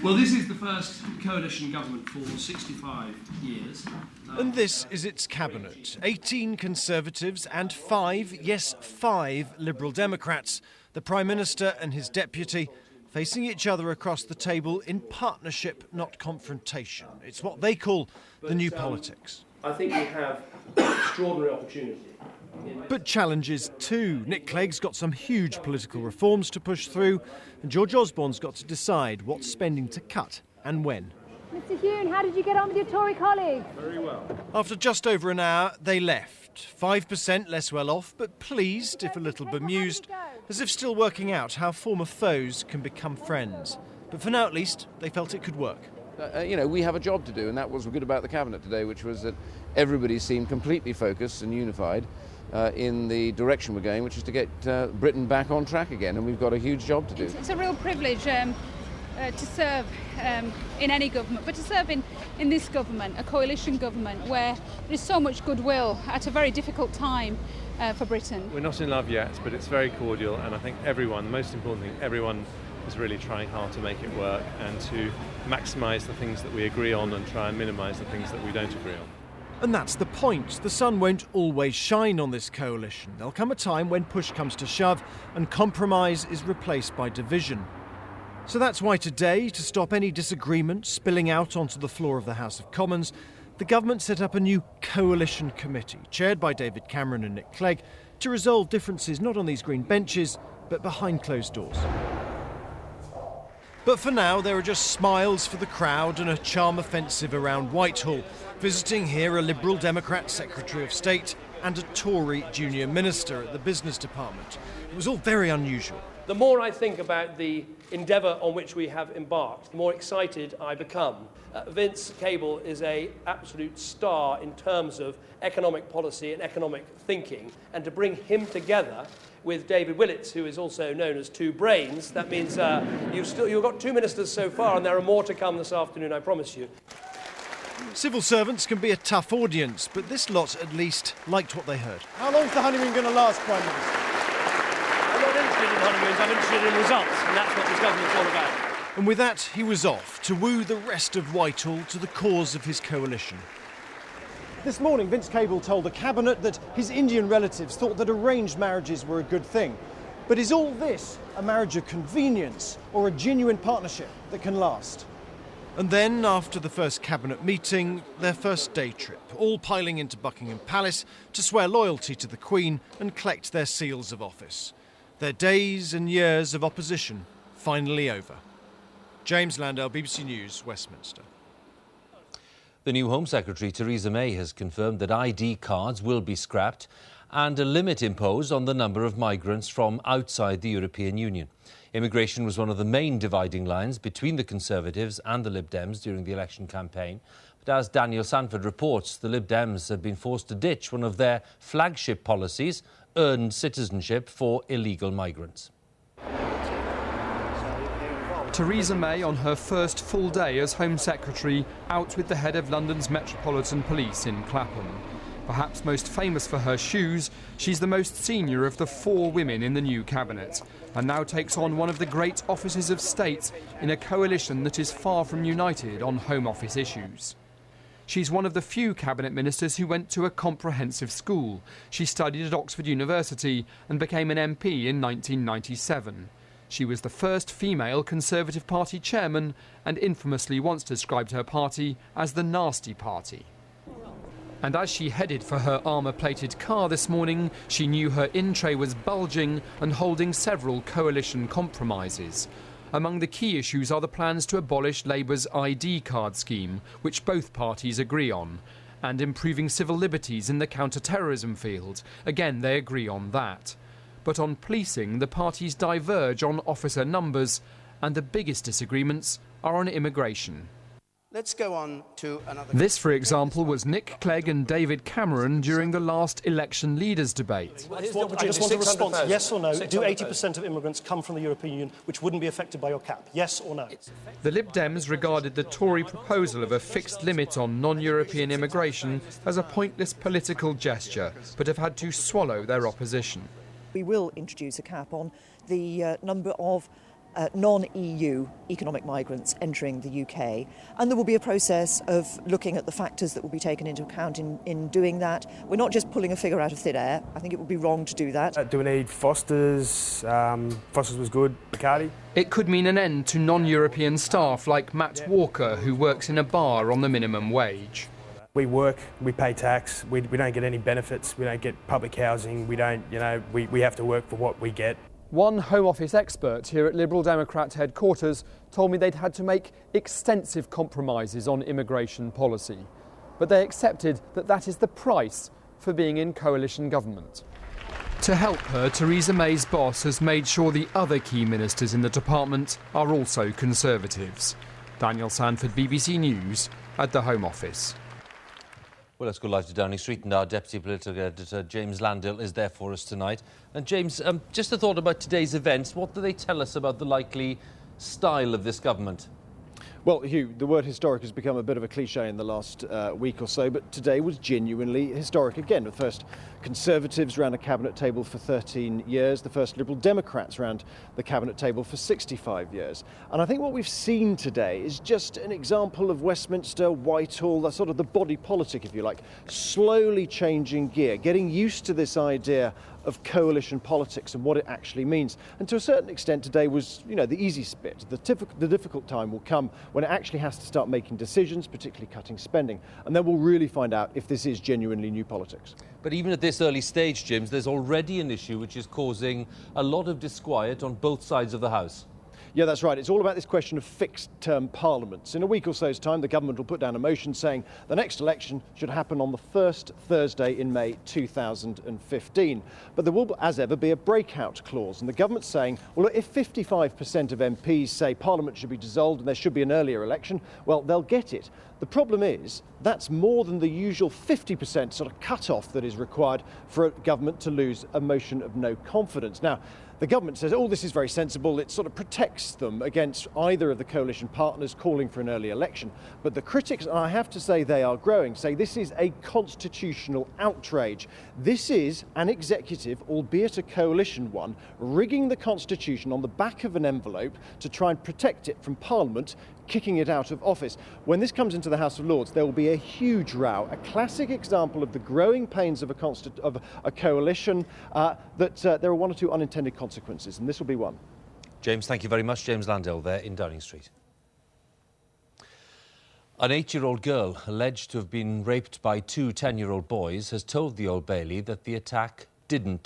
Well, this is the first coalition government for 65 years. And this is its cabinet. 18 Conservatives and 5 Liberal Democrats. The Prime Minister and his deputy facing each other across the table in partnership, not confrontation. It's what they call the new politics. I think we have extraordinary opportunity. But challenges too. Nick Clegg's got some huge political reforms to push through, and George Osborne's got to decide what spending to cut and when. Mr Hune, how did you get on with your Tory colleagues? Very well. After just over an hour, they left. 5% less well off, but pleased, if a little bemused, as if still working out how former foes can become friends. But for now, at least, they felt it could work. We have a job to do, and that was good about the Cabinet today, which was that everybody seemed completely focused and unified in the direction we're going, which is to get Britain back on track again, and we've got a huge job to do. It's a real privilege to serve in any government, but to serve in this government, a coalition government, where there's so much goodwill at a very difficult time for Britain. We're not in love yet, but it's very cordial, and I think everyone, the most important thing, everyone is really trying hard to make it work and to maximise the things that we agree on and try and minimise the things that we don't agree on. And that's the point. The sun won't always shine on this coalition. There'll come a time when push comes to shove and compromise is replaced by division. So that's why today, to stop any disagreement spilling out onto the floor of the House of Commons, the government set up a new coalition committee, chaired by David Cameron and Nick Clegg, to resolve differences not on these green benches, but behind closed doors. But for now, there are just smiles for the crowd and a charm offensive around Whitehall. Visiting here a Liberal Democrat Secretary of State and a Tory junior minister at the Business Department. It was all very unusual. The more I think about the endeavour on which we have embarked, the more excited I become. Vince Cable is an absolute star in terms of economic policy and economic thinking, and to bring him together with David Willits, who is also known as Two Brains, that means you've got 2 ministers so far, and there are more to come this afternoon, I promise you. Civil servants can be a tough audience, but this lot at least liked what they heard. How long's the honeymoon going to last, Prime Minister? I'm not interested in honeymoons, I'm interested in results, and that's what this government's all about. And with that, he was off to woo the rest of Whitehall to the cause of his coalition. This morning, Vince Cable told the Cabinet that his Indian relatives thought that arranged marriages were a good thing. But is all this a marriage of convenience or a genuine partnership that can last? And then, after the first Cabinet meeting, their first day trip, all piling into Buckingham Palace to swear loyalty to the Queen and collect their seals of office. Their days and years of opposition finally over. James Landau, BBC News, Westminster. The new Home Secretary, Theresa May, has confirmed that ID cards will be scrapped and a limit imposed on the number of migrants from outside the European Union. Immigration was one of the main dividing lines between the Conservatives and the Lib Dems during the election campaign. But as Daniel Sanford reports, the Lib Dems have been forced to ditch one of their flagship policies, earned citizenship for illegal migrants. Theresa May on her first full day as Home Secretary, out with the head of London's Metropolitan Police in Clapham. Perhaps most famous for her shoes, she's the most senior of the 4 women in the new cabinet, and now takes on one of the great offices of state in a coalition that is far from united on Home Office issues. She's one of the few cabinet ministers who went to a comprehensive school. She studied at Oxford University and became an MP in 1997. She was the first female Conservative Party chairman and infamously once described her party as the Nasty Party. And as she headed for her armour-plated car this morning, she knew her in-tray was bulging and holding several coalition compromises. Among the key issues are the plans to abolish Labour's ID card scheme, which both parties agree on, and improving civil liberties in the counter-terrorism field. Again, they agree on that. But on policing, the parties diverge on officer numbers, and the biggest disagreements are on immigration. Let's go on to another... This, for example, was Nick Clegg and David Cameron during the last election leaders debate. I just want a response, yes or no. Do 80% of immigrants come from the European Union, which wouldn't be affected by your cap? Yes or no? The Lib Dems regarded the Tory proposal of a fixed limit on non-European immigration as a pointless political gesture, but have had to swallow their opposition. We will introduce a cap on the number of non-EU economic migrants entering the UK, and there will be a process of looking at the factors that will be taken into account in doing that. We're not just pulling a figure out of thin air. I think it would be wrong to do that. Do we need Foster's? Foster's was good. Bacardi? It could mean an end to non-European staff like Matt Walker, who works in a bar on the minimum wage. We work, we pay tax, we don't get any benefits, we don't get public housing, we don't, we have to work for what we get. One Home Office expert here at Liberal Democrat headquarters told me they'd had to make extensive compromises on immigration policy. But they accepted that that is the price for being in coalition government. To help her, Theresa May's boss has made sure the other key ministers in the department are also Conservatives. Daniel Sanford, BBC News, at the Home Office. Well, let's go live to Downing Street, and our Deputy Political Editor, James Landale, is there for us tonight. And James, just a thought about today's events. What do they tell us about the likely style of this government? Well, Hugh, the word historic has become a bit of a cliche in the last week or so, but today was genuinely historic again. The first Conservatives round a cabinet table for 13 years, the first Liberal Democrats round the cabinet table for 65 years. And I think what we've seen today is just an example of Westminster, Whitehall, the sort of the body politic, if you like, slowly changing gear, getting used to this idea of coalition politics and what it actually means. And to a certain extent, today was, the easy bit. The difficult time will come when it actually has to start making decisions, particularly cutting spending. And then we'll really find out if this is genuinely new politics. But even at this early stage, James, there's already an issue which is causing a lot of disquiet on both sides of the House. Yeah, that's right. It's all about this question of fixed-term parliaments. In a week or so's time, the government will put down a motion saying the next election should happen on the first Thursday in May 2015. But there will, as ever, be a breakout clause. And the government's saying, well, if 55% of MPs say Parliament should be dissolved and there should be an earlier election, well, they'll get it. The problem is that's more than the usual 50% sort of cut-off that is required for a government to lose a motion of no confidence. Now, the government says, this is very sensible. It sort of protects them against either of the coalition partners calling for an early election. But the critics, and I have to say they are growing, say this is a constitutional outrage. This is an executive, albeit a coalition one, rigging the constitution on the back of an envelope to try and protect it from Parliament kicking it out of office. When this comes into the House of Lords, there will be a huge row, a classic example of the growing pains of a coalition, that there are one or two unintended consequences, and this will be one. James, thank you very much. James Landale there in Downing Street. An 8-year-old girl alleged to have been raped by two 10-year-old boys has told the Old Bailey that the attack didn't